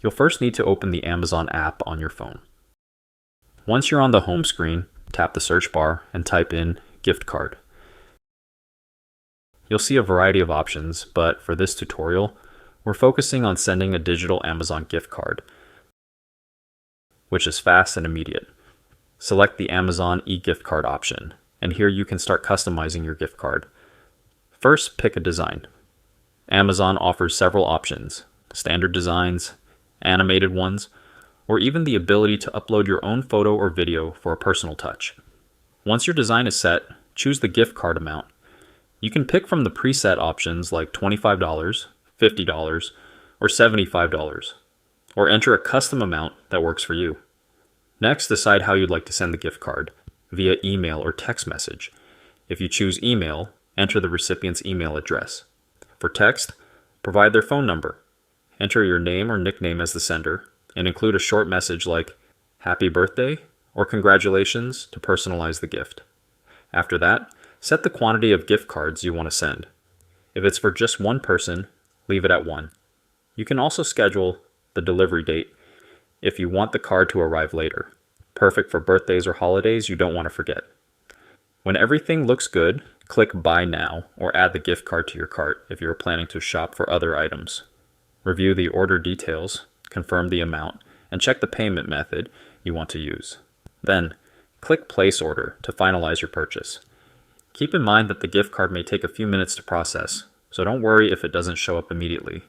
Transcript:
You'll first need to open the Amazon app on your phone. Once you're on the home screen, tap the search bar and type in gift card. You'll see a variety of options, but for this tutorial, we're focusing on sending a digital Amazon gift card, which is fast and immediate. Select the Amazon e-gift card option, and here you can start customizing your gift card. First, pick a design. Amazon offers several options: standard designs, animated ones, or even the ability to upload your own photo or video for a personal touch. Once your design is set, choose the gift card amount. You can pick from the preset options like $25, $50, or $75, or enter a custom amount that works for you. Next, decide how you'd like to send the gift card, via email or text message. If you choose email, enter the recipient's email address. For text, provide their phone number. Enter your name or nickname as the sender, and include a short message like "Happy Birthday" or "Congratulations" to personalize the gift. After that, set the quantity of gift cards you want to send. If it's for just one person, leave it at 1. You can also schedule the delivery date if you want the card to arrive later. Perfect for birthdays or holidays you don't want to forget. When everything looks good, click Buy Now or add the gift card to your cart if you're planning to shop for other items. Review the order details, confirm the amount, and check the payment method you want to use. Then, click Place Order to finalize your purchase. Keep in mind that the gift card may take a few minutes to process, so don't worry if it doesn't show up immediately.